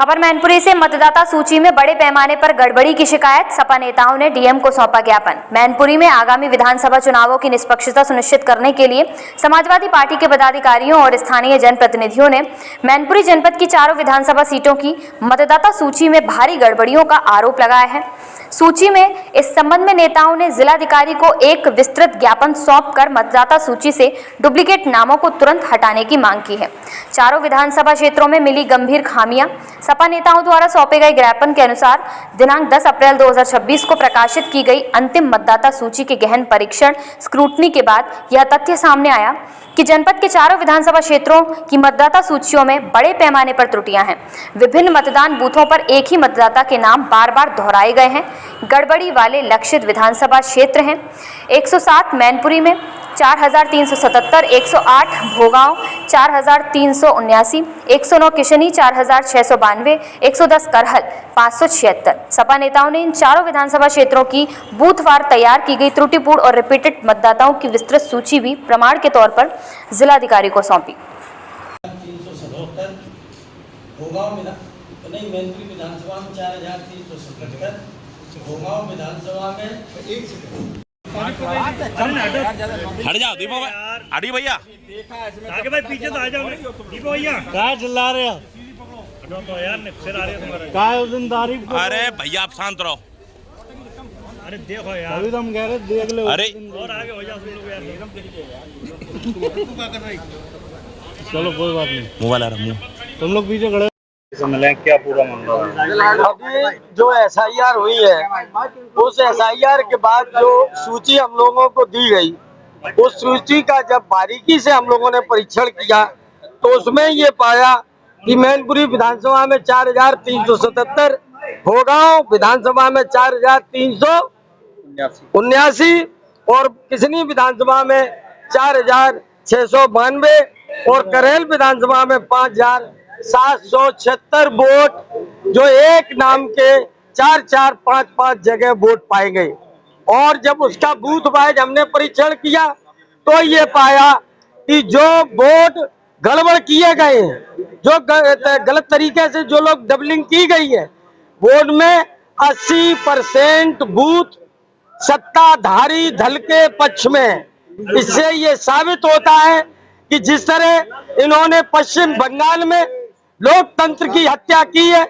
खबर मैनपुरी से। मतदाता सूची में बड़े पैमाने पर गड़बड़ी की शिकायत, सपा नेताओं ने डीएम को सौंपा ज्ञापन। मैनपुरी में आगामी विधानसभा चुनावों की निष्पक्षता सुनिश्चित करने के लिए समाजवादी पार्टी के पदाधिकारियों और स्थानीय जनप्रतिनिधियों ने मैनपुरी जनपद की चारों विधानसभा सीटों की मतदाता सूची में भारी गड़बड़ियों का आरोप लगाया है। सूची में इस संबंध में नेताओं ने जिलाधिकारी को एक विस्तृत ज्ञापन सौंपकर मतदाता सूची से डुप्लीकेट नामों को तुरंत हटाने की मांग की है। चारों विधानसभा क्षेत्रों में मिली गंभीर खामियां। सपा नेताओं द्वारा सौंपे गए ज्ञापन के अनुसार दिनांक 10 अप्रैल 2026 को प्रकाशित की गई अंतिम मतदाता सूची के गहन परीक्षण स्क्रूटनी के बाद यह तथ्य सामने आया कि जनपद के चारों विधानसभा क्षेत्रों की मतदाता सूचियों में बड़े पैमाने पर त्रुटियां हैं। विभिन्न मतदान बूथों पर एक ही मतदाता के नाम बार बार दोहराए गए हैं। गड़बड़ी वाले लक्षित विधानसभा क्षेत्र हैं 107 मैनपुरी में 4377, 108 भोगांव 4379, 109 किशनी 4692, 110 करहल 576। सपा नेताओं ने इन चारों विधानसभा क्षेत्रों की बूथवार तैयार की गई त्रुटिपूर्ण और रिपीटेड मतदाताओं की विस्तृत सूची भी प्रमाण के तौर पर जिलाधिकारी को सौंपी। 377 भोगांव मैनपुरी विधानसभा में 4377, भोगांव विधानसभा में हट जाओ दीपो भाई, हटी भैया आगे भाई, पीछे तो आ जाओ दीपो भैया। क्या चिल्ला रहे हो तो यार, फिर आ रहे हो तुम्हारे क्या उस दिन तारीफ। अरे भैया आप शांत रहो। अरे देखो यार, अभी तो हम कह रहे देख लो। अरे और आगे हो जाओ तुम लोग यार। चलो कोई बात नहीं, मोबाइल आ रहा, तुम लोग पीछे खड़े मिले। क्या पूरा मामला है? अभी जो एसआईआर हुई है, उस एसआईआर के बाद जो सूची हम लोगों को दी गई, उस सूची का जब बारीकी से हम लोगों ने परीक्षण किया तो उसमें ये पाया कि मैनपुरी विधानसभा में 4377, भोगांव विधानसभा में 4379 और किशनी विधानसभा में 4692 और करेल विधानसभा में 5776 वोट, जो एक नाम के 4-4, 5-5 जगह वोट पाए गए। और जब उसका बूथ वाइज हमने परीक्षण किया तो ये पाया कि जो वोट गड़बड़ किए गए हैं, जो गलत तरीके से जो लोग डबलिंग की गई है, वोट में 80% बूथ सत्ताधारी दल के पक्ष में। इससे ये साबित होता है कि जिस तरह इन्होंने पश्चिम बंगाल में लोकतंत्र की हत्या की है,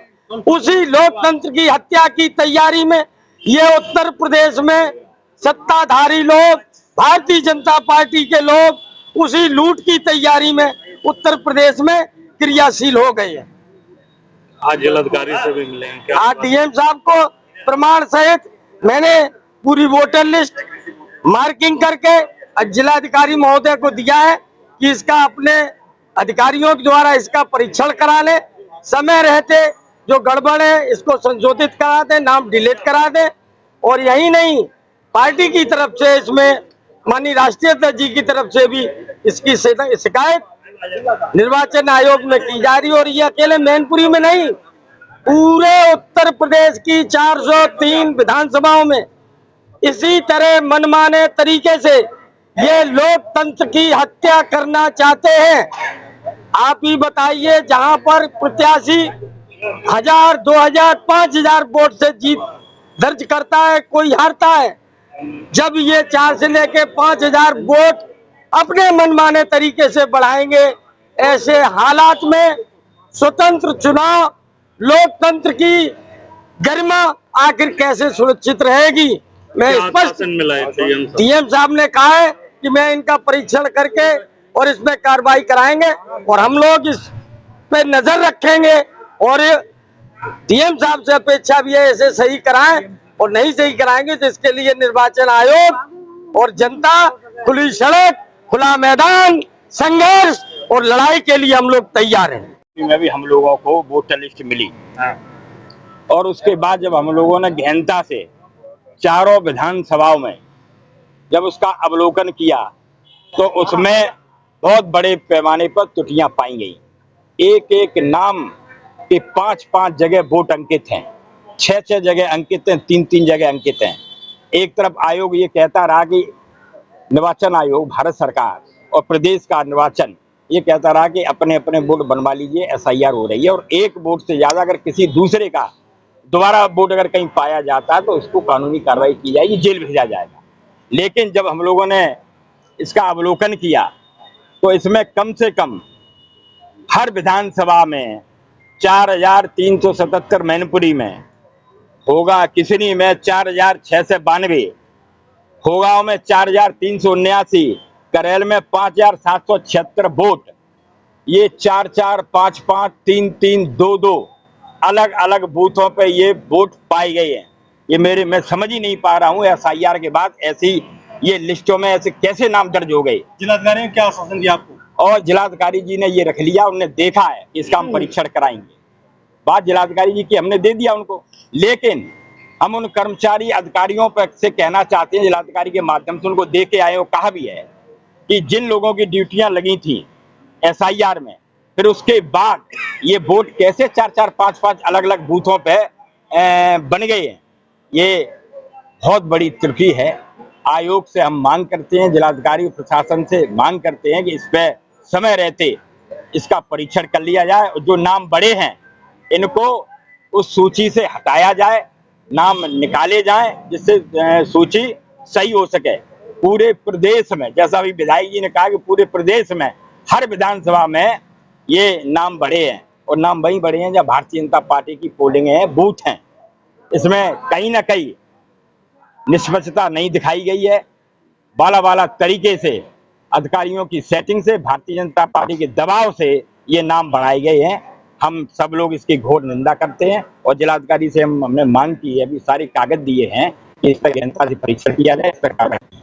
उसी लोकतंत्र की हत्या की तैयारी में ये उत्तर प्रदेश में सत्ताधारी लोग, भारतीय जनता पार्टी के लोग उसी लूट की तैयारी में उत्तर प्रदेश में क्रियाशील हो गए हैं। आज जिलाधिकारी से भी मिले हैं क्या? आज डीएम साहब को प्रमाण सहित मैंने पूरी वोटर लिस्ट मार्किंग करके जिलाधिकारी महोदय को दिया है कि इसका अपने अधिकारियों के द्वारा इसका परीक्षण करा ले, समय रहते जो गड़बड़ है इसको संशोधित करा दे, नाम डिलीट करा दे। और यही नहीं, पार्टी की तरफ से इसमें माननीय राष्ट्रीय अध्यक्ष जी की तरफ से भी इसकी शिकायत निर्वाचन आयोग में की जा रही। और ये अकेले मैनपुरी में नहीं, पूरे उत्तर प्रदेश की 403 विधानसभाओं में इसी तरह मनमाने तरीके से ये लोकतंत्र की हत्या करना चाहते हैं। आप ही बताइए, जहां पर प्रत्याशी 1000, 2000, 5000 वोट से जीत दर्ज करता है, कोई हारता है। जब ये 4 से लेके 5000 वोट अपने मनमाने तरीके से बढ़ाएंगे, ऐसे हालात में स्वतंत्र चुनाव, लोकतंत्र की गरिमा आखिर कैसे सुरक्षित रहेगी? मैं स्पष्ट डीएम साहब ने कहा है कि मैं इनका परीक्षण करके और इसमें कार्रवाई कराएंगे और हम लोग इस पे नजर रखेंगे। और डीएम साहब से अपेक्षा भी है इसे सही कराएं, और नहीं सही कराएंगे तो इसके लिए निर्वाचन आयोग और जनता, खुली सड़क, खुला मैदान, संघर्ष और लड़ाई के लिए हम लोग तैयार हैं। में भी हम लोगों को वोटर लिस्ट मिली और उसके बाद जब हम लोगों ने गहनता से चारों विधानसभाओं में जब उसका अवलोकन किया तो उसमें बहुत बड़े पैमाने पर त्रुटियां पाई गई। एक एक नाम के 5-5 जगह वोट अंकित हैं, 6-6 जगह अंकित हैं, 3-3 जगह अंकित हैं। एक तरफ आयोग ये कहता रहा कि निर्वाचन आयोग, भारत सरकार और प्रदेश का निर्वाचन ये कहता रहा कि अपने अपने वोट बनवा लीजिए, SIR हो रही है, और एक वोट से ज्यादा अगर किसी दूसरे का दोबारा वोट अगर कहीं पाया जाता है तो उसको कानूनी कार्रवाई की जाएगी, जेल भेजा जाएगा। लेकिन जब हम लोगों ने इसका अवलोकन किया तो इसमें कम से कम हर विधानसभा में 4,377 मैनपुरी में होगा, किसनी में 4,692, होगांव में 4,379, करेल में 5,776 वोट, ये 4-4, 5-5, 3-3, 2-2 अलग अलग बूथों पे ये वोट पाए गए हैं। ये मैं समझ ही नहीं पा रहा हूँ SIR के बाद ऐसी ये लिस्टों में ऐसे कैसे नाम दर्ज हो गए। जिलाधिकारी ने क्या आश्वासन दिया आपको? और जिलाधिकारी जी ने ये रख लिया, उन्होंने देखा है कि इसका हम परीक्षण कराएंगे। बात जिलाधिकारी जी की हमने दे दिया उनको, लेकिन हम उन कर्मचारी अधिकारियों पर से कहना चाहते हैं, जिलाधिकारी के माध्यम से उनको दे के आए और कहा भी है कि जिन लोगों की ड्यूटियां लगी थी SIR में, फिर उसके बाद ये वोट कैसे 4-4, 5-5 अलग अलग बूथों पे बन गए हैं, ये बहुत बड़ी त्रुटि है। आयोग से हम मांग करते हैं, जिलाधिकारी प्रशासन से मांग करते हैं कि इस पे समय रहते इसका परीक्षण कर लिया जाए और जो नाम बड़े हैं इनको उस सूची से हटाया जाए, नाम निकाले जाएं, जिससे सूची सही हो सके। पूरे प्रदेश में, जैसा अभी विधायक जी ने कहा कि पूरे प्रदेश में हर विधानसभा में ये नाम बढ़े हैं, और नाम वही बढ़े हैं जब भारतीय जनता पार्टी की पोलिंग है, बूथ हैं। इसमें कहीं ना कहीं निष्पक्षता नहीं दिखाई गई है। बाला तरीके से अधिकारियों की सेटिंग से, भारतीय जनता पार्टी के दबाव से ये नाम बढ़ाए गए हैं। हम सब लोग इसकी घोर निंदा करते हैं और जिलाधिकारी से हमने मांग की है, अभी सारे कागज दिए हैं कि इस पर गहनता से परीक्षण किया जाए, इस पर कार्रवाई